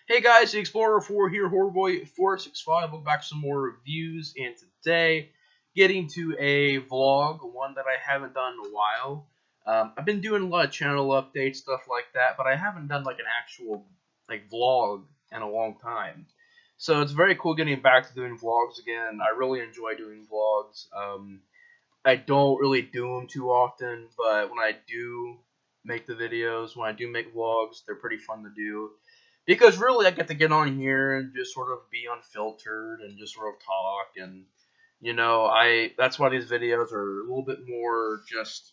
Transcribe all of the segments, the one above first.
Hey guys, the Explorer 4 here, Horrorboy465. Look back some more reviews, and today getting to a vlog, one that I haven't done in a while. I've been doing a lot of channel updates, stuff like that, but I haven't done like an actual vlog in a long time. So it's very cool getting back to doing vlogs again. I really enjoy doing vlogs. I don't really do them too often, but when I do make the videos, when I do make vlogs, they're pretty fun to do. Because really, I get to get on here and just sort of be unfiltered and just sort of talk, and that's why these videos are a little bit more just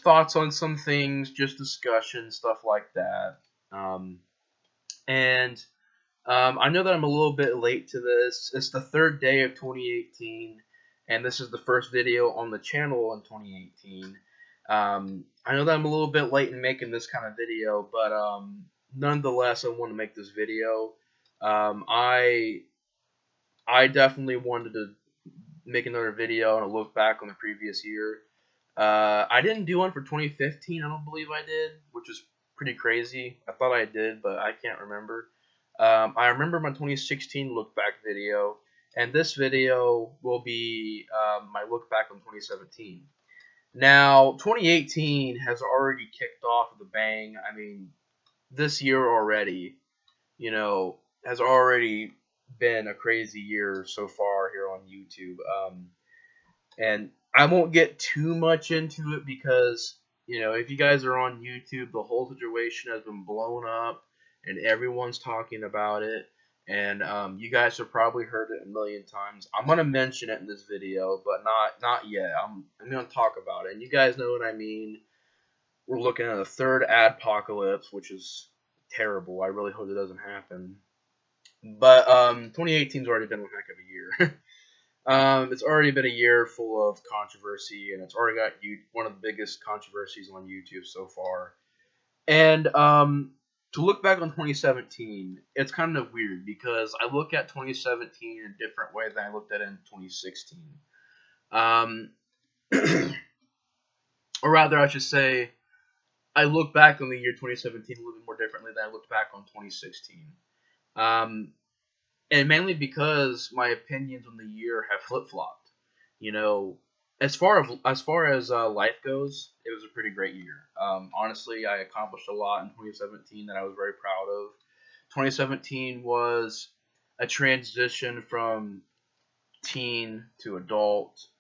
thoughts on some things, just discussion, stuff like that. Um, and I know that I'm a little bit late to this. It's the third day of 2018, and this is the first video on the channel in 2018. I know that I'm a little bit late in making this kind of video, but nonetheless, I want to make this video. I definitely wanted to make another video and a look back on the previous year. I didn't do one for 2015. I don't believe I did, which is pretty crazy. I thought I did, but I can't remember. I remember my 2016 look back video, and this video will be my look back on 2017. Now, 2018 has already kicked off with a bang. I mean, this year already, has already been a crazy year so far here on YouTube. And I won't get too much into it because, if you guys are on YouTube, the whole situation has been blown up and everyone's talking about it. And you guys have probably heard it a million times. I'm gonna mention it in this video, but not yet. I'm gonna talk about it, and you guys know what I mean. We're looking at a third adpocalypse, which is terrible. I really hope it doesn't happen. But 2018's already been a heck of a year. It's already been a year full of controversy, and it's already got one of the biggest controversies on YouTube so far. And to look back on 2017, it's kind of weird because I look at 2017 in a different way than I looked at it in 2016. Or rather, I should say, I look back on the year 2017 a little bit more differently than I looked back on 2016. And mainly because my opinions on the year have flip-flopped. As far as life goes, it was a pretty great year. Honestly, I accomplished a lot in 2017 that I was very proud of. 2017 was a transition from teen to adult,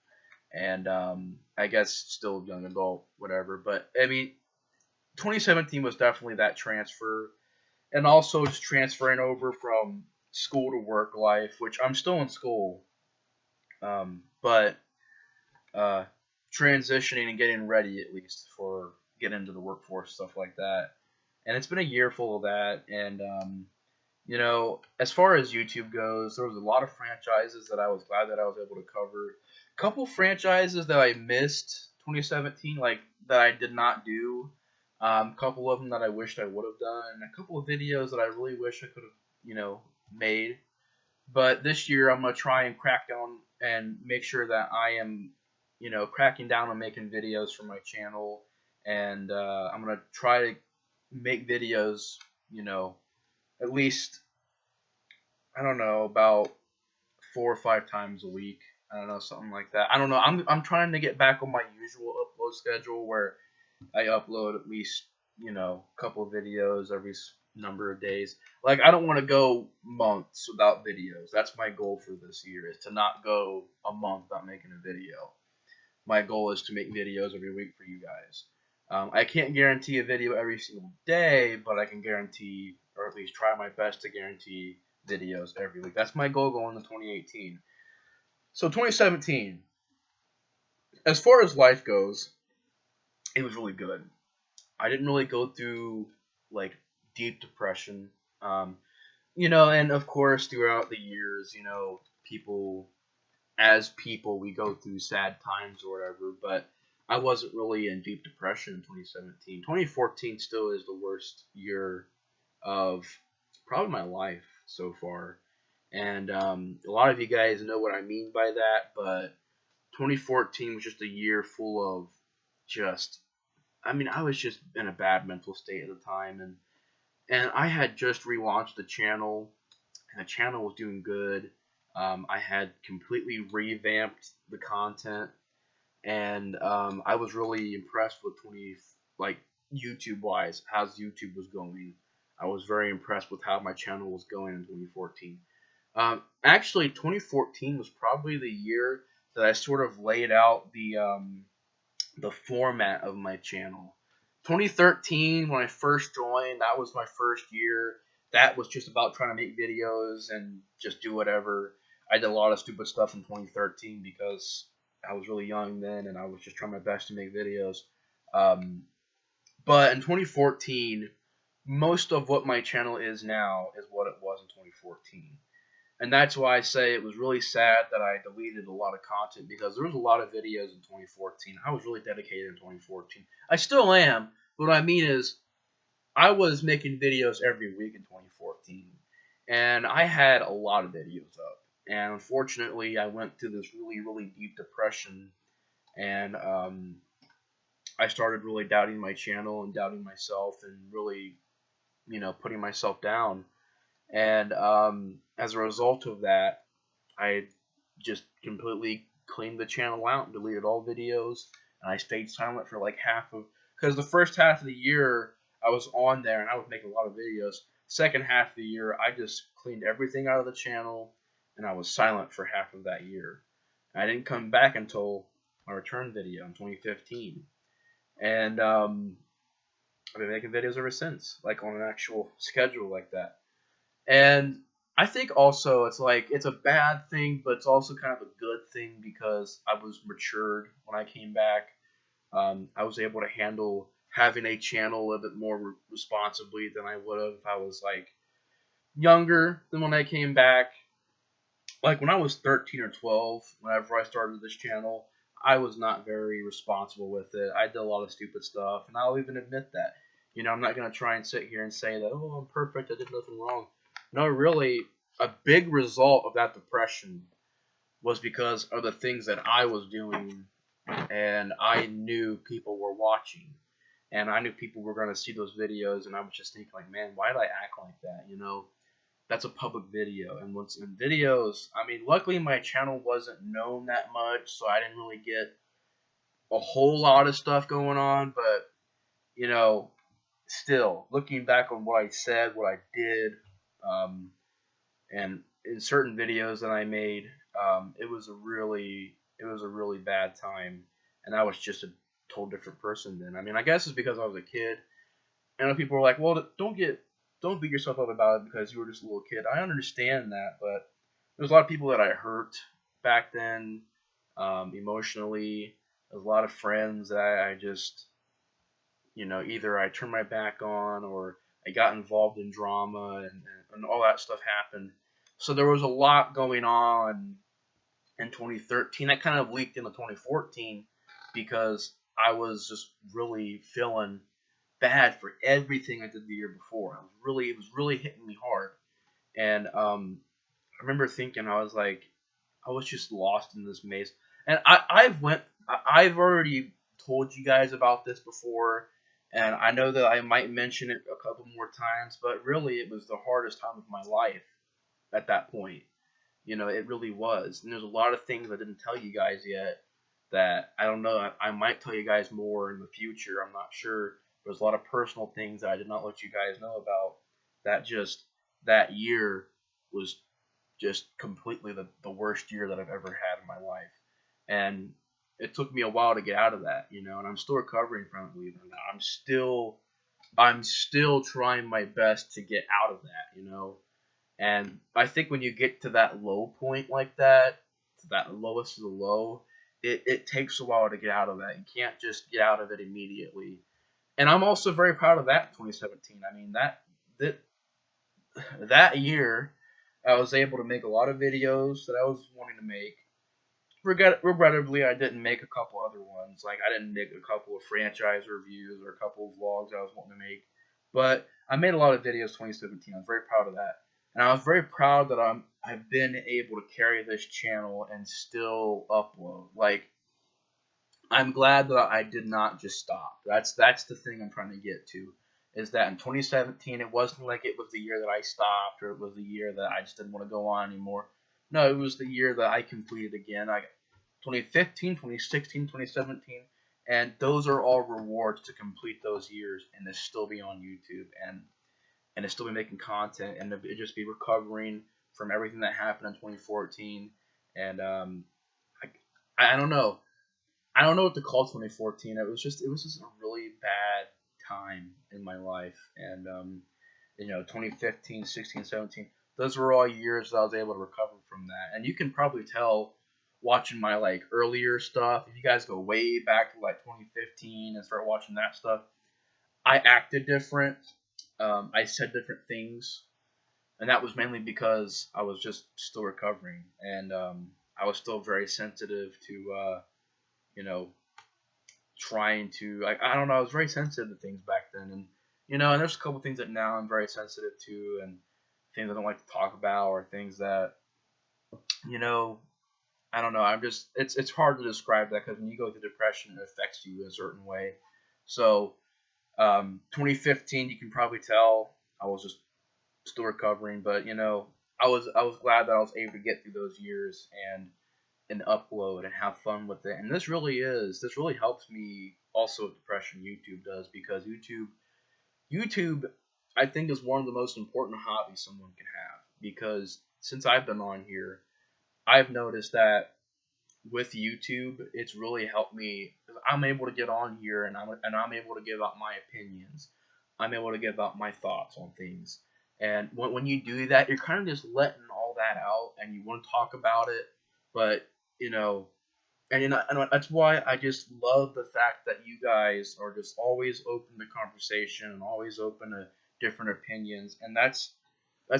and I guess still young adult, whatever. But I mean, 2017 was definitely that transfer, and also just transferring over from school to work life, which I'm still in school, but transitioning and getting ready at least for getting into the workforce, stuff like that. And it's been a year full of that. And as far as YouTube goes, there was a lot of franchises that I was glad that I was able to cover. A couple franchises that I missed 2017, like that I did not do. A couple of them that I wished I would have done. A couple of videos that I really wish I could have, made. But this year I'm gonna try and crack down and make sure that I am, cracking down on making videos for my channel, and I'm gonna try to make videos, at least, I don't know, about 4 or 5 times a week. I don't know, something like that. I don't know. I'm trying to get back on my usual upload schedule where I upload at least, a couple of videos every number of days. Like, I don't want to go months without videos. That's my goal for this year, is to not go a month without making a video. My goal is to make videos every week for you guys. I can't guarantee a video every single day, but I can guarantee, or at least try my best to guarantee videos every week. That's my goal going into 2018. So 2017, as far as life goes, it was really good. I didn't really go through deep depression. And of course throughout the years, people, we go through sad times or whatever, but I wasn't really in deep depression in 2017. 2014 still is the worst year of probably my life so far. And a lot of you guys know what I mean by that, but 2014 was just a year full of I was just in a bad mental state at the time, and And I had just relaunched the channel, and the channel was doing good. I had completely revamped the content, and I was really impressed with like YouTube wise, how's YouTube was going. I was very impressed with how my channel was going in 2014. Actually, 2014 was probably the year that I sort of laid out the format of my channel. 2013, when I first joined, that was my first year. That was just about trying to make videos and just do whatever. I did a lot of stupid stuff in 2013 because I was really young then and I was just trying my best to make videos. Um, but in 2014, most of what my channel is now is what it was in 2014. And that's why I say it was really sad that I deleted a lot of content, because there was a lot of videos in 2014. I was really dedicated in 2014. I still am. But what I mean is, I was making videos every week in 2014. And I had a lot of videos up. And unfortunately, I went through this really, really deep depression. And I started really doubting my channel and doubting myself and really, putting myself down. And as a result of that, I just completely cleaned the channel out and deleted all videos. And I stayed silent for like because the first half of the year I was on there and I was making a lot of videos. Second half of the year, I just cleaned everything out of the channel and I was silent for half of that year. And I didn't come back until my return video in 2015. And I've been making videos ever since, like on an actual schedule like that. And I think also it's a bad thing, but it's also kind of a good thing because I was matured when I came back. I was able to handle having a channel a little bit more responsibly than I would have if I was like younger than when I came back. Like when I was 13 or 12, whenever I started this channel, I was not very responsible with it. I did a lot of stupid stuff, and I'll even admit that. I'm not going to try and sit here and say that, oh, I'm perfect, I did nothing wrong. No, really, a big result of that depression was because of the things that I was doing, and I knew people were watching, and I knew people were going to see those videos, and I was just thinking, like, man, why did I act like that? That's a public video, and once in videos, I mean, luckily my channel wasn't known that much, so I didn't really get a whole lot of stuff going on, but, still, looking back on what I said, what I did, um, and in certain videos that I made, it was a really bad time, and I was just a total different person then. I mean, I guess it's because I was a kid, and people were like, "Well, don't beat yourself up about it because you were just a little kid." I understand that, but there's a lot of people that I hurt back then, emotionally. There's a lot of friends that I just, either I turned my back on or I got involved in drama and all that stuff happened. So there was a lot going on in 2013 that kind of leaked into 2014 because I was just really feeling bad for everything I did the year before. It was really hitting me hard. And I remember thinking, I was just lost in this maze. And I've already told you guys about this before, and I know that I might mention it a couple more times, but really it was the hardest time of my life at that point. It really was. And there's a lot of things I didn't tell you guys yet that I don't know. I might tell you guys more in the future. I'm not sure. There's a lot of personal things that I did not let you guys know about. That year was just completely the worst year that I've ever had in my life. And it took me a while to get out of that, and I'm still recovering from it, believe it or not. I'm still trying my best to get out of that. And I think when you get to that low point like that, that lowest of the low, it takes a while to get out of that. You can't just get out of it immediately. And I'm also very proud of that in 2017. I mean, that year, I was able to make a lot of videos that I was wanting to make. Regrettably, I didn't make a couple other ones. Like, I didn't make a couple of franchise reviews or a couple of vlogs I was wanting to make. But I made a lot of videos in 2017. I was very proud of that. And I was very proud that I've been able to carry this channel and still upload. Like, I'm glad that I did not just stop. That's the thing I'm trying to get to. is that in 2017 it wasn't like it was the year that I stopped or it was the year that I just didn't want to go on anymore. No, it was the year that I completed again. I 2015, 2016, 2017, and those are all rewards to complete those years and to still be on YouTube and to still be making content and to just be recovering from everything that happened in 2014. And I don't know. I don't know what to call 2014. It was just a really bad time in my life, and 2015, 16, 17. Those were all years that I was able to recover from that, and you can probably tell watching my like earlier stuff. If you guys go way back to like 2015 and start watching that stuff, I acted different. I said different things, and that was mainly because I was just still recovering, and I was still very sensitive to you know trying to like I don't know, I was very sensitive to things back then, and and there's a couple things that now I'm very sensitive to, and things I don't like to talk about, or things that you know I don't know. I'm just it's hard to describe that because when you go through depression, it affects you in a certain way. So 2015, you can probably tell I was just still recovering, but I was glad that I was able to get through those years and upload and have fun with it. And this really helps me also with depression. YouTube does, because YouTube I think is one of the most important hobbies someone can have, because since I've been on here, I've noticed that with YouTube, it's really helped me. I'm able to get on here and I'm able to give out my opinions. I'm able to give out my thoughts on things. And when you do that, you're kind of just letting all that out, and you want to talk about it, but you know, and that's why I just love the fact that you guys are just always open to conversation and always open to different opinions, and that's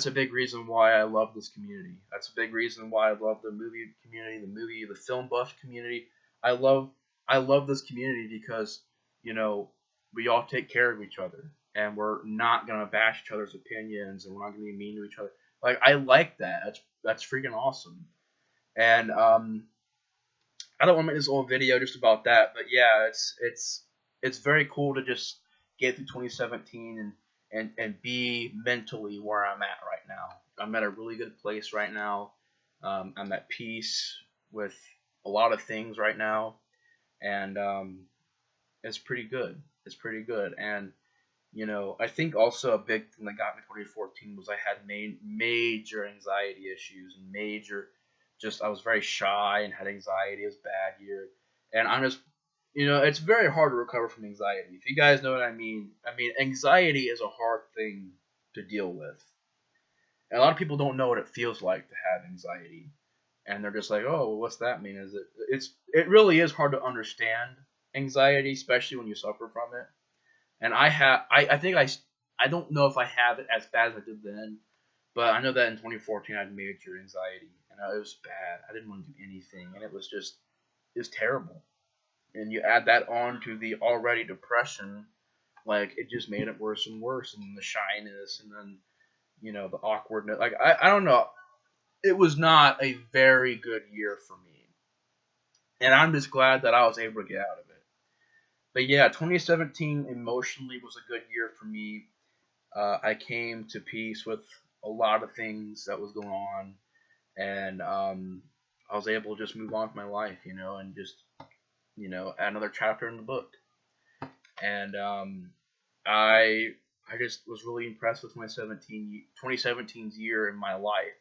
a big reason why I love this community. That's a big reason why I love the movie community, the film buff community. I love I love this community because you know we all take care of each other, and we're not gonna bash each other's opinions, and we're not gonna be mean to each other. Like I like that. That's freaking awesome. And I don't want to make this whole video just about that, but yeah, it's very cool to just get through 2017 and be mentally where I'm at right now. I'm at a really good place right now. I'm at peace with a lot of things right now, and it's pretty good. It's pretty good, and I think also a big thing that got me 2014 was I had major anxiety issues and major, just I was very shy and had anxiety. It was a bad year, and I'm just, it's very hard to recover from anxiety. If you guys know what I mean anxiety is a hard thing to deal with, and a lot of people don't know what it feels like to have anxiety, and they're just like, oh, well, what's that mean? It really is hard to understand anxiety, especially when you suffer from it. And I think I don't know if I have it as bad as I did then, but I know that in 2014 I had major anxiety, and it was bad. I didn't want to do anything, and it was terrible. And you add that on to the already depression, like it just made it worse and worse, and the shyness, and then the awkwardness. Like I don't know, it was not a very good year for me, and I'm just glad that I was able to get out of it. But yeah, 2017 emotionally was a good year for me. I came to peace with a lot of things that was going on, and I was able to just move on with my life, and just add another chapter in the book. And I just was really impressed with 2017's year in my life.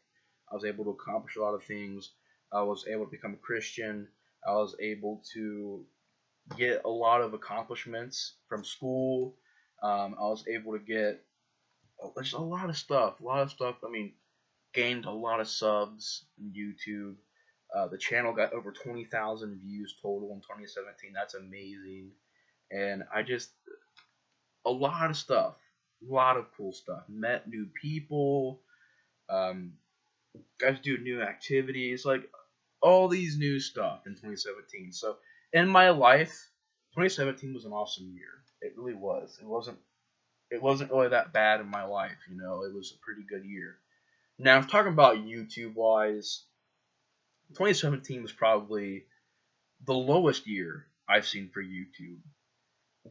I was able to accomplish a lot of things. I was able to become a Christian. I was able to get a lot of accomplishments from school. I was able to get just a lot of stuff. A lot of stuff. I mean, gained a lot of subs on YouTube. The channel got over 20,000 views total in 2017. That's amazing. And a lot of stuff. A lot of cool stuff. Met new people. Got to do new activities. Like, all these new stuff in 2017. So, in my life, 2017 was an awesome year. It really was. It wasn't really that bad in my life, It was a pretty good year. Now, if talking about YouTube wise, 2017 was probably the lowest year I've seen for YouTube.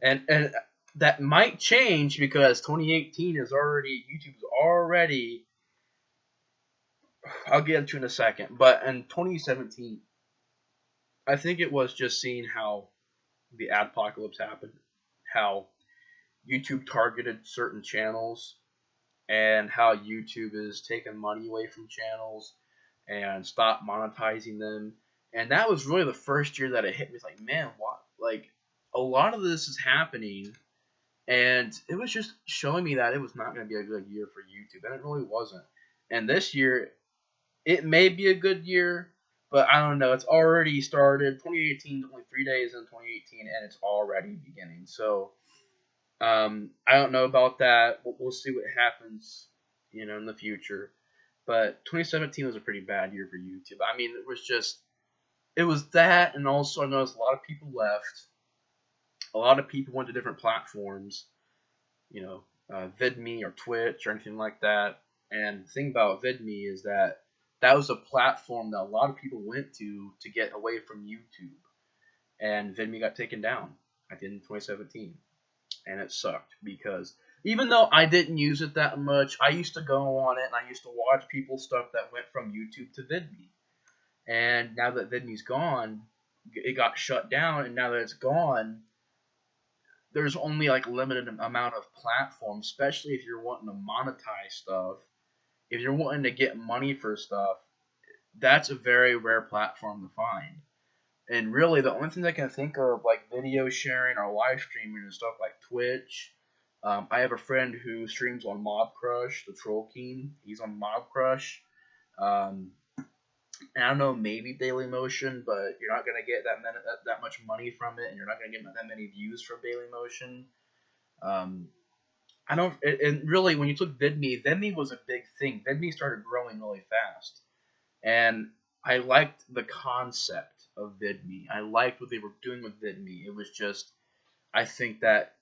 And that might change because 2018 is already YouTube's already. I'll get into it in a second, but in 2017, I think it was just seeing how the adpocalypse happened, how YouTube targeted certain channels, and how YouTube is taking money away from channels and stop monetizing them. And that was really the first year that it hit me. It's like, man, what? Like, a lot of this is happening, and it was just showing me that it was not going to be a good year for YouTube, and it really wasn't. And this year, it may be a good year, but I don't know. It's already started. 2018 is only 3 days in 2018, and it's already beginning. So I don't know about that. We'll see what happens, in the future. But 2017 was a pretty bad year for YouTube. I mean, it was that, and also I noticed a lot of people left. A lot of people went to different platforms, VidMe or Twitch or anything like that. And the thing about VidMe is that was a platform that a lot of people went to get away from YouTube. And VidMe got taken down at the end of 2017. And it sucked because even though I didn't use it that much, I used to go on it and I used to watch people's stuff that went from YouTube to VidMe. And now that VidMe's gone, it got shut down, and now that it's gone, there's only like a limited amount of platforms, especially if you're wanting to monetize stuff. If you're wanting to get money for stuff, that's a very rare platform to find. And really, the only things I can think of, like video sharing or live streaming and stuff like Twitch. I have a friend who streams on Mob Crush, the Troll King. He's on Mob Crush. And I don't know, maybe Daily Motion, but you're not gonna get that much money from it, and you're not gonna get that many views from Daily Motion. I don't. And really, when you took VidMe was a big thing. VidMe started growing really fast, and I liked the concept of VidMe. I liked what they were doing with VidMe. It was just, I think that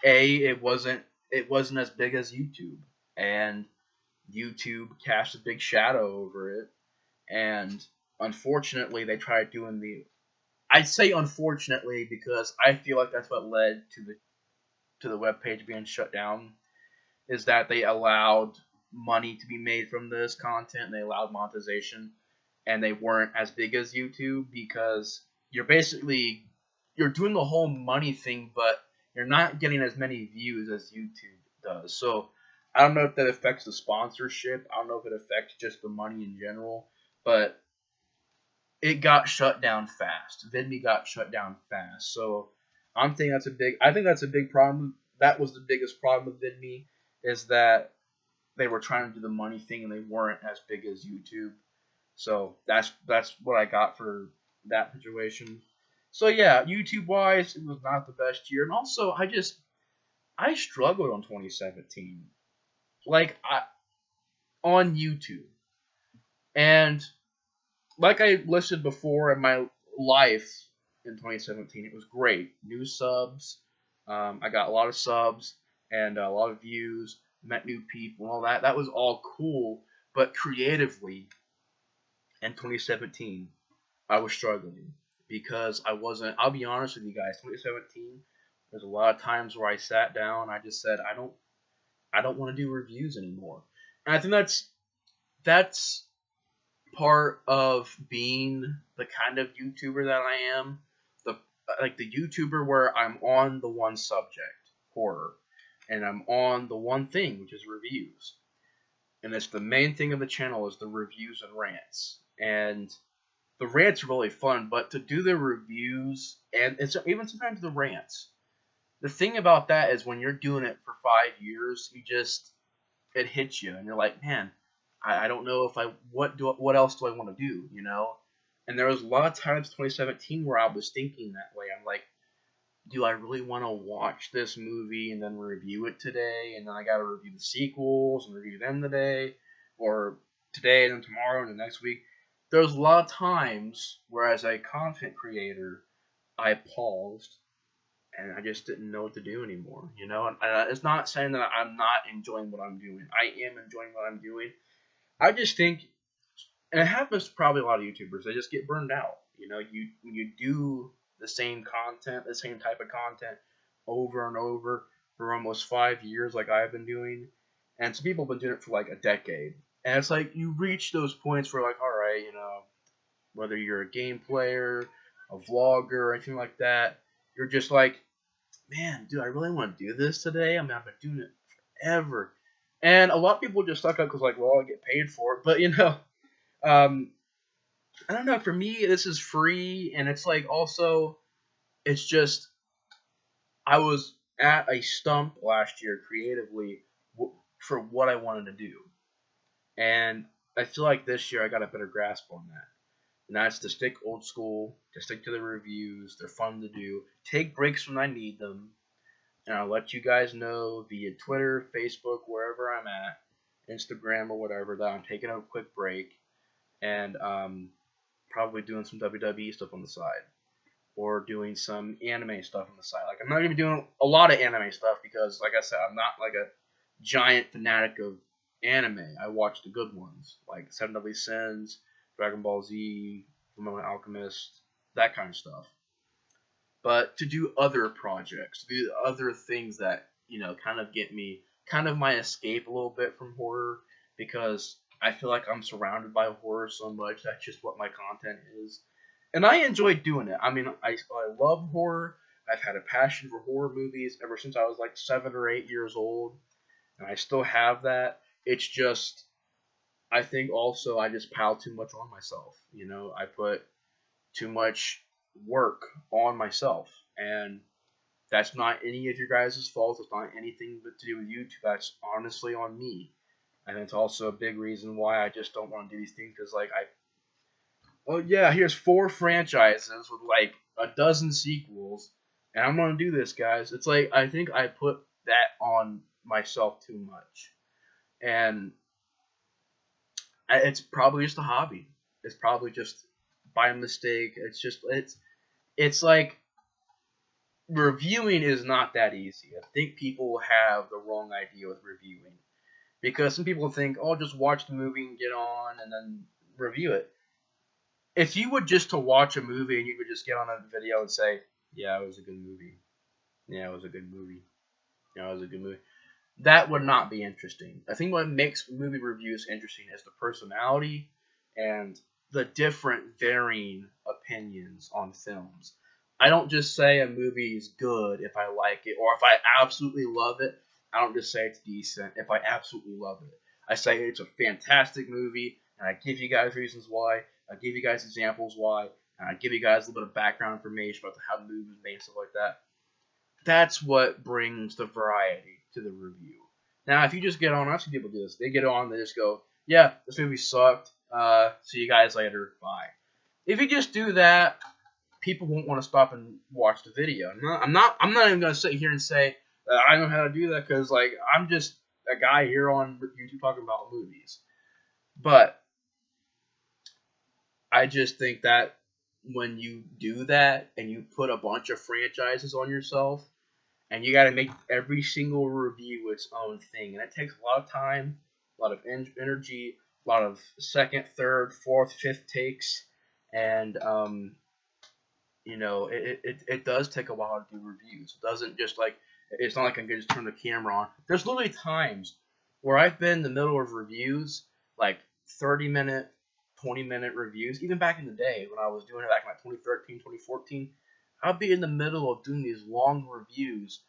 it wasn't as big as YouTube, and YouTube cast a big shadow over it. And unfortunately, they tried doing I say unfortunately because I feel like that's what led to the webpage being shut down, is that they allowed money to be made from this content, and they allowed monetization, and they weren't as big as YouTube because you're doing the whole money thing, but you're not getting as many views as YouTube does. So I don't know if that affects the sponsorship. I don't know if it affects just the money in general, but it got shut down fast. VidMe got shut down fast. So I think that's a big problem. That was the biggest problem with VidMe, is that they were trying to do the money thing and they weren't as big as YouTube. So that's what I got for that situation. So yeah, YouTube wise, it was not the best year, and also I struggled on 2017, on YouTube, and like I listed before in my life in 2017, it was great. New subs, I got a lot of subs and a lot of views, met new people, and all that. That was all cool, but creatively, in 2017, I was struggling because I wasn't. I'll be honest with you guys. 2017, there's a lot of times where I sat down. And I just said, I don't want to do reviews anymore. And I think that's part of being the kind of YouTuber that I am. The YouTuber where I'm on the one subject, horror, and I'm on the one thing, which is reviews. And it's the main thing of the channel is the reviews and rants. And the rants are really fun, but to do the reviews and even sometimes the rants, the thing about that is when you're doing it for 5 years, it hits you, and you're like, man, I don't know if what else do I want to do, And there was a lot of times in 2017 where I was thinking that way. I'm like, do I really want to watch this movie and then review it today, and then I got to review the sequels and review them today, or today and then tomorrow and the next week? There's a lot of times where, as a content creator, I paused and I just didn't know what to do anymore, And it's not saying that I'm not enjoying what I'm doing. I am enjoying what I'm doing. I just think, and it happens to probably a lot of YouTubers, they just get burned out. You do the same content, the same type of content over and over for almost 5 years, like I've been doing, and some people have been doing it for like a decade. And it's like you reach those points where like, all right, whether you're a game player, a vlogger, or anything like that, you're just like, man, dude, I really want to do this today. I mean, I've been doing it forever. And a lot of people just suck up because, like, well, I get paid for it. But, um, I don't know. For me, this is free. And it's like also, it's just, I was at a stump last year creatively for what I wanted to do. And I feel like this year I got a better grasp on that. And that's to stick old school, to stick to the reviews. They're fun to do. Take breaks when I need them. And I'll let you guys know via Twitter, Facebook, wherever I'm at, Instagram or whatever, that I'm taking a quick break and probably doing some WWE stuff on the side or doing some anime stuff on the side. Like, I'm not going to be doing a lot of anime stuff because, like I said, I'm not like a giant fanatic of anime. I watch the good ones, like Seven Deadly Sins, Dragon Ball Z, Fullmetal Alchemist, that kind of stuff. But to do other projects, to do other things that, kind of get me, kind of my escape a little bit from horror, because I feel like I'm surrounded by horror so much. That's just what my content is. And I enjoy doing it. I mean, I love horror. I've had a passion for horror movies ever since I was like 7 or 8 years old. And I still have that. It's just, I think also I just pile too much on myself. I put too much work on myself, and that's not any of your guys' fault. It's not anything but to do with YouTube. That's honestly on me, and it's also a big reason why I just don't want to do these things, because like here's 4 franchises with like a dozen sequels, and I'm gonna do this, guys. It's like I think I put that on myself too much, and it's probably just a hobby. It's probably just by mistake. It's like reviewing is not that easy. I think people have the wrong idea with reviewing, because some people think, oh, just watch the movie and get on and then review it. If you would just to watch a movie and you could just get on a video and say, yeah, it was a good movie. Yeah, it was a good movie. Yeah, it was a good movie. That would not be interesting. I think what makes movie reviews interesting is the personality and the different varying opinions on films. I don't just say a movie is good if I like it, or if I absolutely love it. I don't just say it's decent if I absolutely love it. I say it's a fantastic movie, and I give you guys reasons why. I give you guys examples why, and I give you guys a little bit of background information about how the movie was made and stuff like that. That's what brings the variety to the review. Now, if you just get on, I've seen people do this. They get on, they just go, yeah, this movie sucked. See you guys later. Bye. If you just do that, people won't want to stop and watch the video. I'm not even gonna sit here and say that I know how to do that, because like I'm just a guy here on YouTube talking about movies. But I just think that when you do that and you put a bunch of franchises on yourself, and you got to make every single review its own thing, and it takes a lot of time, a lot of energy, a lot of second, third, fourth, fifth takes, and it does take a while to do reviews. It doesn't just like, it's not like I can just turn the camera on. There's literally times where I've been in the middle of reviews, like 30-minute, 20-minute reviews, even back in the day when I was doing it back in like 2013, 2014. I'll be in the middle of doing these long reviews,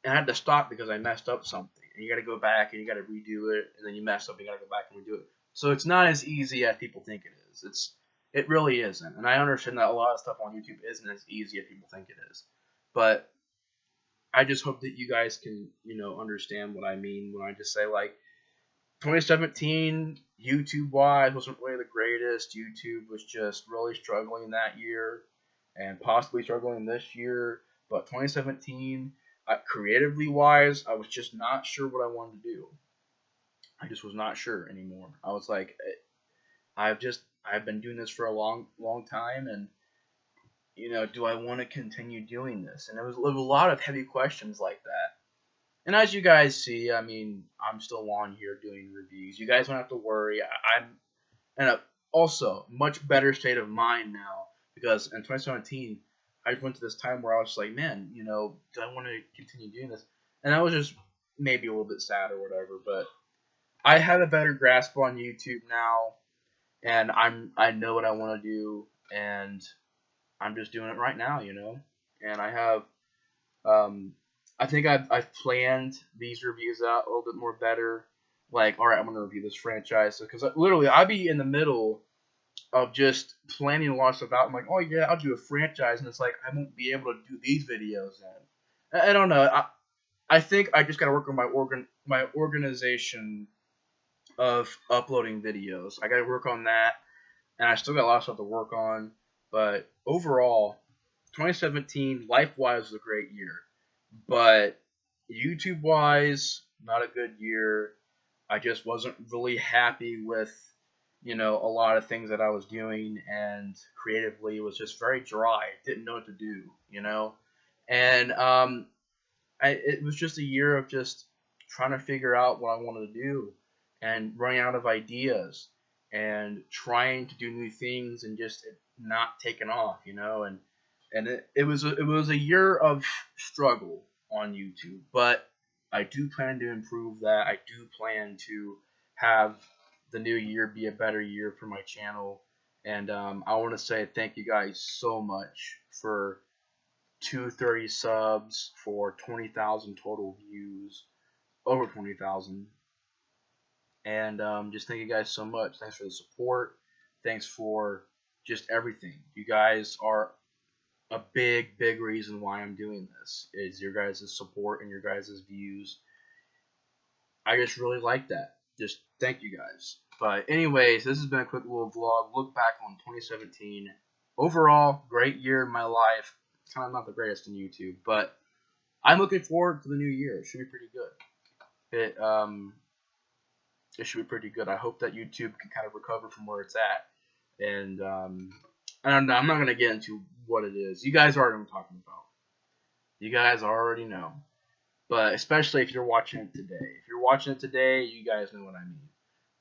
and I had to stop because I messed up something. And you got to go back and you got to redo it, and then you mess up, and you got to go back and redo it. So it's not as easy as people think it is. It really isn't. And I understand that a lot of stuff on YouTube isn't as easy as people think it is. But I just hope that you guys can, understand what I mean when I just say, like, 2017, YouTube-wise, wasn't really the greatest. YouTube was just really struggling that year and possibly struggling this year. But 2017, creatively-wise, I was just not sure what I wanted to do. I just was not sure anymore. I was like, I've been doing this for a long, long time, and do I want to continue doing this? And there was a lot of heavy questions like that. And as you guys see, I mean, I'm still on here doing reviews. You guys don't have to worry. I'm in a also much better state of mind now, because in 2017, I went to this time where I was like, man, you know, do I want to continue doing this? And I was just maybe a little bit sad or whatever, but I have a better grasp on YouTube now, and I know what I want to do, and I'm just doing it right now, you know. And I have um, I think I've planned these reviews out a little bit more better. Like, all right, I'm gonna review this franchise because literally I'd be in the middle of just planning a lot of stuff out. I'm like, oh yeah, I'll do a franchise, and it's like I won't be able to do these videos then. I don't know. I think I just gotta work on my organization of uploading videos. I gotta work on that, and I still got a lot of stuff to work on. But overall, 2017 life wise was a great year, but YouTube wise, not a good year. I just wasn't really happy with, you know, a lot of things that I was doing, and creatively it was just very dry. Didn't know what to do, you know, and it was just a year of just trying to figure out what I wanted to do, and running out of ideas, and trying to do new things, and just it not taking off, you know, and it was a year of struggle on YouTube, but I do plan to improve that. I do plan to have the new year be a better year for my channel, and I want to say thank you guys so much for 230 subs, for 20,000 total views, over 20,000, and just thank you guys so much. Thanks for the support. Thanks for just everything. You guys are a big reason why I'm doing this, is your guys' support and your guys' views. I just really like that. Just thank you guys. But anyways, this has been a quick little vlog. Look back on 2017. Overall, great year in my life. Kind of not the greatest in YouTube, but I'm looking forward to the new year. It should be pretty good. It should be pretty good. I hope that YouTube can kind of recover from where it's at. And I'm not gonna get into what it is. You guys already know what I'm talking about. You guys already know. But especially if you're watching it today. If you're watching it today, you guys know what I mean.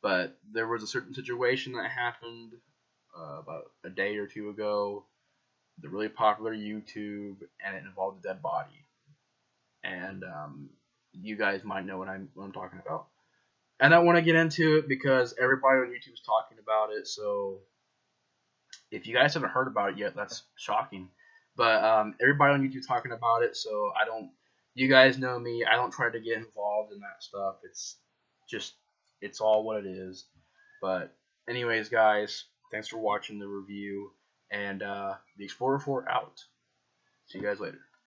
But there was a certain situation that happened about a day or two ago, the really popular YouTube, and it involved a dead body. And you guys might know what I'm talking about. And I want to get into it because everybody on YouTube is talking about it. So if you guys haven't heard about it yet, that's shocking. But everybody on YouTube talking about it, so I don't. You guys know me. I don't try to get involved in that stuff. It's just, it's all what it is. But anyways, guys, thanks for watching the review, and the Explorer 4 out. See you guys later.